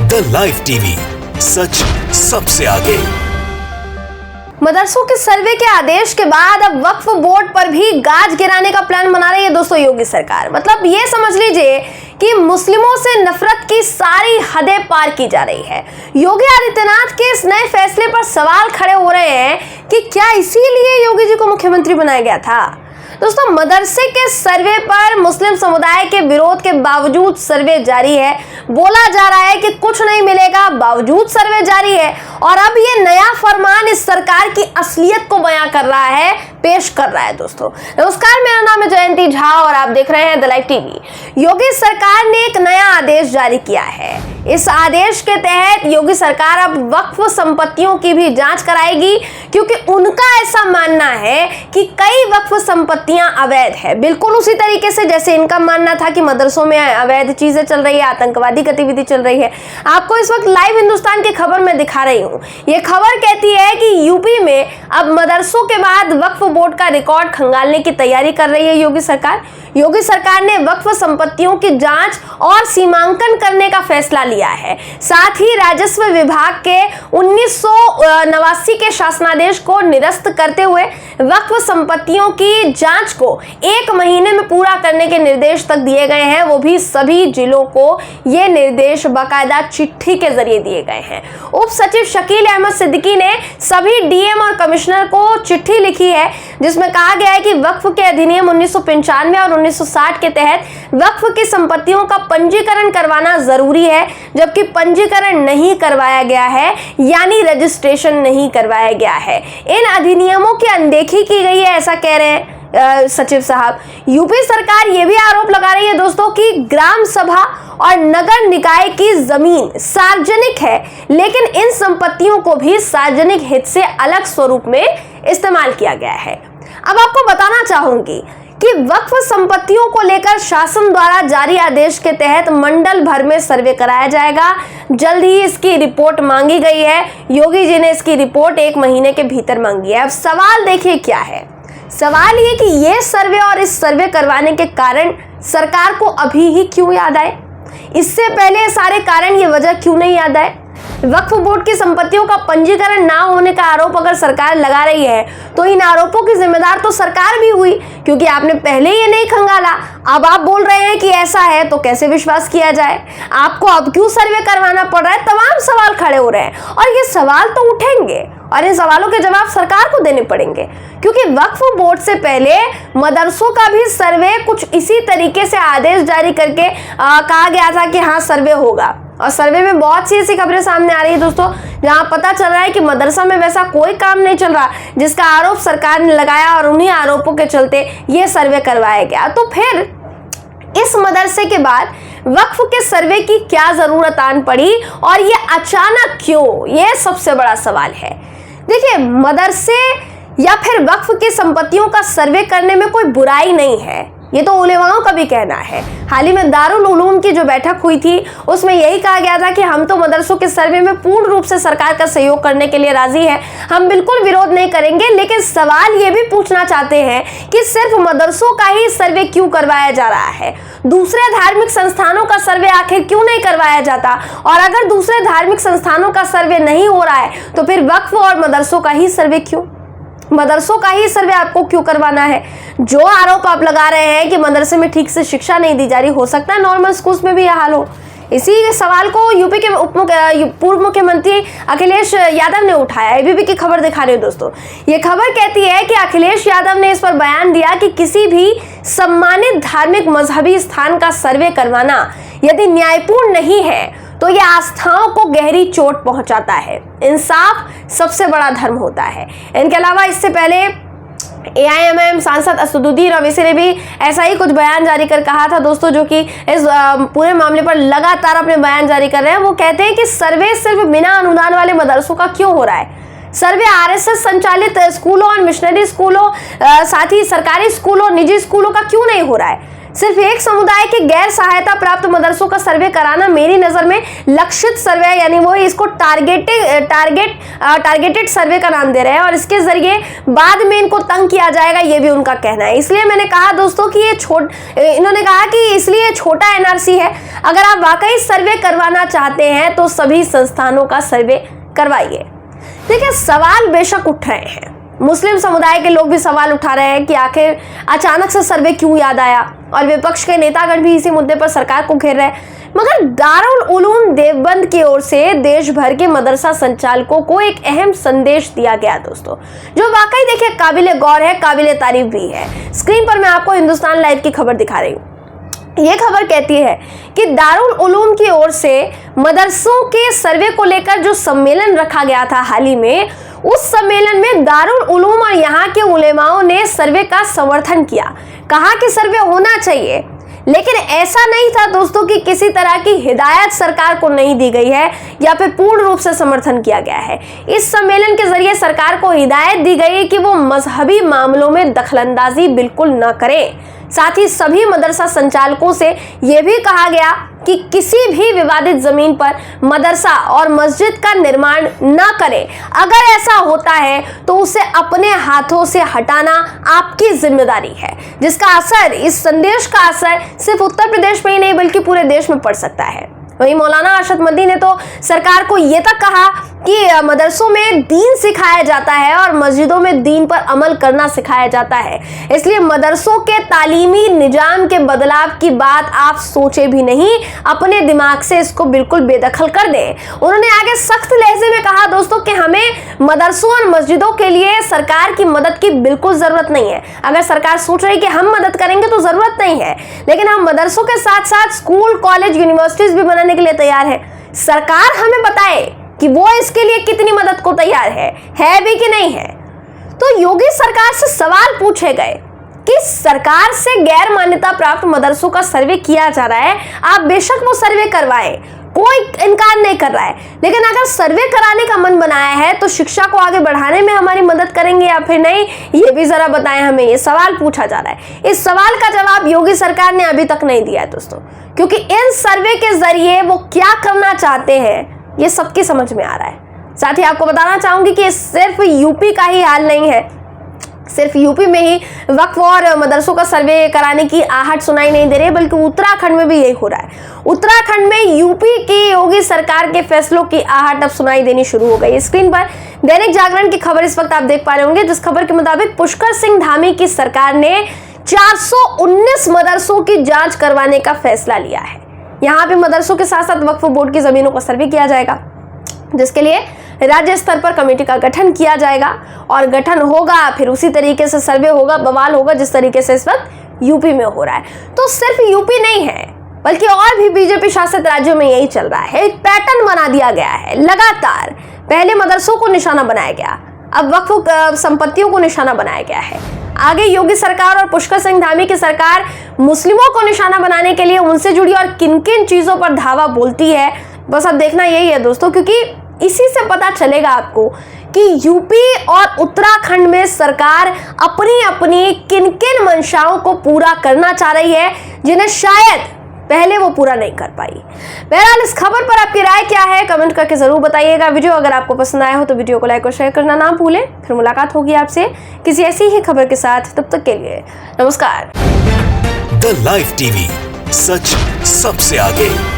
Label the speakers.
Speaker 1: The live TV, सच सबसे आगे।
Speaker 2: मदरसों के सर्वे के आदेश के बाद अब वक्फ बोर्ड पर भी गाज गिराने का प्लान बना रही है दोस्तों योगी सरकार। मतलब ये समझ लीजिए कि मुस्लिमों से नफरत की सारी हदें पार की जा रही है। योगी आदित्यनाथ के इस नए फैसले पर सवाल खड़े हो रहे हैं कि क्या इसीलिए योगी जी को मुख्यमंत्री बनाया गया था। दोस्तों, मदरसे के सर्वे पर मुस्लिम समुदाय के विरोध के बावजूद सर्वे जारी है। बोला जा रहा है कि कुछ नहीं मिलेगा, बावजूद सर्वे जारी है। और अब ये नया फरमान इस सरकार की असलियत को बयां कर रहा है, पेश कर रहा है। दोस्तों नमस्कार, मेरा नाम है जयंती झा और आप देख रहे हैं द लाइव टीवी। योगी सरकार ने एक नया आदेश जारी किया है। इस आदेश के तहत योगी सरकार अब वक्फ संपत्तियों की भी जांच कराएगी, क्योंकि उनका ऐसा मानना है कि कई वक्फ संपत्तियां अवैध है। बिल्कुल उसी तरीके से जैसे इनका मानना था कि मदरसों में अवैध चीजें चल रही है, आतंकवादी गतिविधि चल रही है। आपको इस वक्त लाइव हिंदुस्तान की खबर में दिखा रही हूं। ये खबर कहती है कि यूपी में अब मदरसों के बाद वक्फ बोर्ड का रिकॉर्ड खंगालने की तैयारी कर रही है योगी सरकार। योगी सरकार ने वक्फ संपत्तियों की जांच और सीमांकन करने का फैसला लिया है। साथ ही राजस्व विभाग के 1989 के शासनादेश को निरस्त करते हुए वक्फ संपत्तियों की जांच को 1 महीने में पूरा करने के निर्देश तक दिए गए हैं। वो भी सभी जिलों को ये निर्देश बाकायदा चिट्ठी के जरिए दिए गए हैं। उप सचिव शकील अहमद सिद्दीकी ने सभी डीएम और कमिश्नर को चिट्ठी लिखी है, जिसमें कहा गया है कि वक्फ के अधिनियम 1995 और 1960 के तहत वक्फ की संपत्तियों का पंजीकरण करवाना जरूरी है, जबकि पंजीकरण नहीं करवाया गया है, यानी रजिस्ट्रेशन नहीं करवाया गया है। इन अधिनियमों की अनदेखी की गई है, ऐसा कह रहे हैं सचिव साहब। यूपी सरकार ये भी आरोप लगा रही है दोस्तों कि ग्राम सभा और नगर निकाय की जमीन सार्वजनिक है, लेकिन इन संपत्तियों को भी सार्वजनिक हित से अलग स्वरूप में इस्तेमाल किया गया है। अब आपको बताना चाहूंगी कि वक्फ संपत्तियों को लेकर शासन द्वारा जारी आदेश के तहत मंडल भर में सर्वे कराया जाएगा। जल्द ही इसकी रिपोर्ट मांगी गई है। योगी जी ने इसकी रिपोर्ट 1 महीने के भीतर मांगी है। अब सवाल देखिए क्या है। सवाल ये कि ये सर्वे और इस सर्वे करवाने के कारण सरकार को अभी ही क्यों याद आए, इससे पहले सारे कारण ये वजह क्यों नहीं याद आए। वक्फ बोर्ड की संपत्तियों का पंजीकरण ना होने का आरोप अगर सरकार लगा रही है तो इन आरोपों की जिम्मेदार तो सरकार भी हुई, क्योंकि आपने पहले ये नहीं खंगाला। अब आप बोल रहे हैं कि ऐसा है तो कैसे विश्वास किया जाए। आपको अब क्यों सर्वे करवाना पड़ रहा है, तमाम सवाल खड़े हो रहे हैं और ये सवाल तो उठेंगे और इन सवालों के जवाब सरकार को देने पड़ेंगे, क्योंकि वक्फ बोर्ड से पहले मदरसों का भी सर्वे कुछ इसी तरीके से आदेश जारी करके कहा गया था कि हाँ सर्वे होगा। और सर्वे में बहुत सी ऐसी खबरें सामने आ रही है दोस्तों, जहां पता चल रहा है कि मदरसा में वैसा कोई काम नहीं चल रहा जिसका आरोप सरकार ने लगाया और उन्हीं आरोपों के चलते ये सर्वे करवाया गया। तो फिर इस मदरसे के बाद वक्फ के सर्वे की क्या जरूरत आन पड़ी और ये अचानक क्यों, ये सबसे बड़ा सवाल है। देखिए, मदरसे या फिर वक्फ की संपत्तियों का सर्वे करने में कोई बुराई नहीं है, ये तो उलेमाओं का भी कहना है। हाल ही में दारुल उलूम की जो बैठक हुई थी उसमें यही कहा गया था कि हम तो मदरसों के सर्वे में पूर्ण रूप से सरकार का सहयोग करने के लिए राजी हैं, हम बिल्कुल विरोध नहीं करेंगे। लेकिन सवाल ये भी पूछना चाहते हैं कि सिर्फ मदरसों का ही सर्वे क्यों करवाया जा रहा है, दूसरे धार्मिक संस्थानों का सर्वे आखिर क्यों नहीं करवाया जाता। और अगर दूसरे धार्मिक संस्थानों का सर्वे नहीं हो रहा है तो फिर वक्फ और मदरसों का ही सर्वे क्यों, मदरसों का ही सर्वे आपको क्यों करवाना है। जो आरोप आप लगा रहे हैं कि मदरसे में ठीक से शिक्षा नहीं दी जा रही, हो सकता है नॉर्मल स्कूल्स में भी यह हाल हो। इसी सवाल को यूपी के पूर्व मुख्यमंत्री अखिलेश यादव ने उठाया। एबीपी की खबर दिखा रही हूं दोस्तों। ये खबर कहती है कि अखिलेश यादव ने इस पर बयान दिया कि किसी भी सम्मानित धार्मिक मजहबी स्थान का सर्वे करवाना यदि न्यायपूर्ण नहीं है तो यह आस्थाओं को गहरी चोट पहुंचाता है। इंसाफ सबसे बड़ा धर्म होता है। इनके अलावा इससे पहले एआईएमआईएम सांसद असदुद्दीन ओवैसी ने भी ऐसा ही कुछ बयान जारी कर कहा था दोस्तों, जो कि इस पूरे मामले पर लगातार अपने बयान जारी कर रहे हैं। वो कहते हैं कि सर्वे सिर्फ बिना अनुदान वाले मदरसों का क्यों हो रहा है। सर्वे आरएसएस संचालित स्कूलों और मिशनरी स्कूलों, साथ ही सरकारी स्कूलों, निजी स्कूलों का क्यों नहीं हो रहा है। सिर्फ एक समुदाय के गैर सहायता प्राप्त मदरसों का सर्वे कराना मेरी नजर में लक्षित सर्वे, यानी वो इसको टारगेटेड सर्वे का नाम दे रहे हैं और इसके जरिए बाद में इनको तंग किया जाएगा, ये भी उनका कहना है। इसलिए मैंने कहा दोस्तों कि इन्होंने कहा कि इसलिए छोटा एनआरसी है। अगर आप वाकई सर्वे करवाना चाहते हैं तो सभी संस्थानों का सर्वे करवाइए। देखिए, सवाल बेशक उठ रहे हैं, मुस्लिम समुदाय के लोग भी सवाल उठा रहे हैं कि आखिर अचानक से सर्वे क्यों याद आया, और विपक्ष के नेतागण भी इसी मुद्दे पर सरकार को घेर रहे हैं। मगर दारुल उलूम देवबंद की ओर से देश भर के मदरसा संचालकों को एक अहम संदेश दिया गया दोस्तों, जो वाकई देखिए काबिले गौर है, काबिले तारीफ भी है। स्क्रीन पर मैं आपको हिंदुस्तान लाइव की खबर दिखा रही हूँ। ये खबर कहती है कि दारुल उलूम की ओर से मदरसों के सर्वे को लेकर जो सम्मेलन रखा गया था हाल ही में, उस सम्मेलन में दारुल उलूम और यहाँ के उलेमाओं ने सर्वे का समर्थन किया। कहा कि सर्वे होना चाहिए, लेकिन ऐसा नहीं था दोस्तों कि किसी तरह की हिदायत सरकार को नहीं दी गई है या फिर पूर्ण रूप से समर्थन किया गया है। इस सम्मेलन के जरिए सरकार को हिदायत दी गई कि वो मजहबी मामलों में दखलंदाजी बिल्कुल न करें। साथ ही सभी मदरसा संचालकों से यह भी कहा गया कि किसी भी विवादित जमीन पर मदरसा और मस्जिद का निर्माण न करें। अगर ऐसा होता है तो उसे अपने हाथों से हटाना आपकी जिम्मेदारी है, जिसका असर, इस संदेश का असर सिर्फ उत्तर प्रदेश में ही नहीं बल्कि पूरे देश में पड़ सकता है। वहीं मौलाना अरशद मदनी ने तो सरकार को यह तक कहा कि मदरसों में दीन सिखाया जाता है और मस्जिदों में दीन पर अमल करना सिखाया जाता है, इसलिए मदरसों के तालीमी निजाम के बदलाव की बात आप सोचे भी नहीं, अपने दिमाग से इसको बिल्कुल बेदखल कर दें। उन्होंने आगे सख्त लहजे में कहा दोस्तों कि हमें मदरसों और मस्जिदों के लिए सरकार की मदद की बिल्कुल जरूरत नहीं है। अगर सरकार सोच रही कि हम मदद करेंगे तो जरूरत नहीं है, लेकिन हम मदरसों के साथ साथ स्कूल, कॉलेज, यूनिवर्सिटीज भी बनाने के लिए तैयार है। सरकार हमें बताए कि वो इसके लिए कितनी मदद को तैयार है भी कि नहीं है। तो योगी सरकार से सवाल पूछे गए कि सरकार से गैर मान्यता प्राप्त मदरसों का सर्वे किया जा रहा है, आप बेशक वो सर्वे करवाएं, कोई इनकार नहीं कर रहा है, लेकिन अगर सर्वे कराने का मन बनाया है तो शिक्षा को आगे बढ़ाने में हमारी मदद करेंगे या फिर नहीं, ये भी जरा बताएं हमें। ये सवाल पूछा जा रहा है। इस सवाल का जवाब योगी सरकार ने अभी तक नहीं दिया है दोस्तों, क्योंकि इन सर्वे के जरिए वो क्या करना चाहते हैं ये सबकी समझ में आ रहा है। साथ ही आपको बताना चाहूंगी कि सिर्फ यूपी का ही हाल नहीं है, सिर्फ यूपी में ही वक्फ और मदरसों का सर्वे कराने की आहट सुनाई नहीं दे रही है, बल्कि उत्तराखंड में भी यही हो रहा है। उत्तराखंड में यूपी की योगी सरकार के फैसलों की आहट अब सुनाई देनी शुरू हो गई। स्क्रीन पर दैनिक जागरण की खबर इस वक्त आप देख पा रहे होंगे, जिस खबर के मुताबिक पुष्कर सिंह धामी की सरकार ने 419 मदरसों की जांच करवाने का फैसला लिया है। यहाँ पे मदरसों के साथ साथ वक्फ बोर्ड की जमीनों का सर्वे किया जाएगा, जिसके लिए राज्य स्तर पर कमेटी का गठन किया जाएगा और गठन होगा, फिर उसी तरीके से सर्वे होगा, बवाल होगा जिस तरीके से इस वक्त यूपी में हो रहा है। तो सिर्फ यूपी नहीं है, बल्कि और भी बीजेपी शासित राज्यों में यही चल रहा है। एक पैटर्न बना दिया गया है लगातार। पहले मदरसों को निशाना बनाया गया, अब वक्फ संपत्तियों को निशाना बनाया गया है। आगे योगी सरकार और पुष्कर सिंह धामी की सरकार मुस्लिमों को निशाना बनाने के लिए उनसे जुड़ी और किन किन चीजों पर धावा बोलती है, बस अब देखना यही है दोस्तों, क्योंकि इसी से पता चलेगा आपको कि यूपी और उत्तराखंड में सरकार अपनी अपनी किन किन मंशाओं को पूरा करना चाह रही है, जिन्हें शायद पहले वो पूरा नहीं कर पाई। बहरहाल इस खबर पर आपकी राय क्या है, कमेंट करके जरूर बताइएगा। वीडियो अगर आपको पसंद आया हो तो वीडियो को लाइक और शेयर करना ना भूलें। फिर मुलाकात होगी आपसे किसी ऐसी ही खबर के साथ, तब तक के लिए नमस्कार।
Speaker 1: द लाइव टीवी, सच सबसे आगे।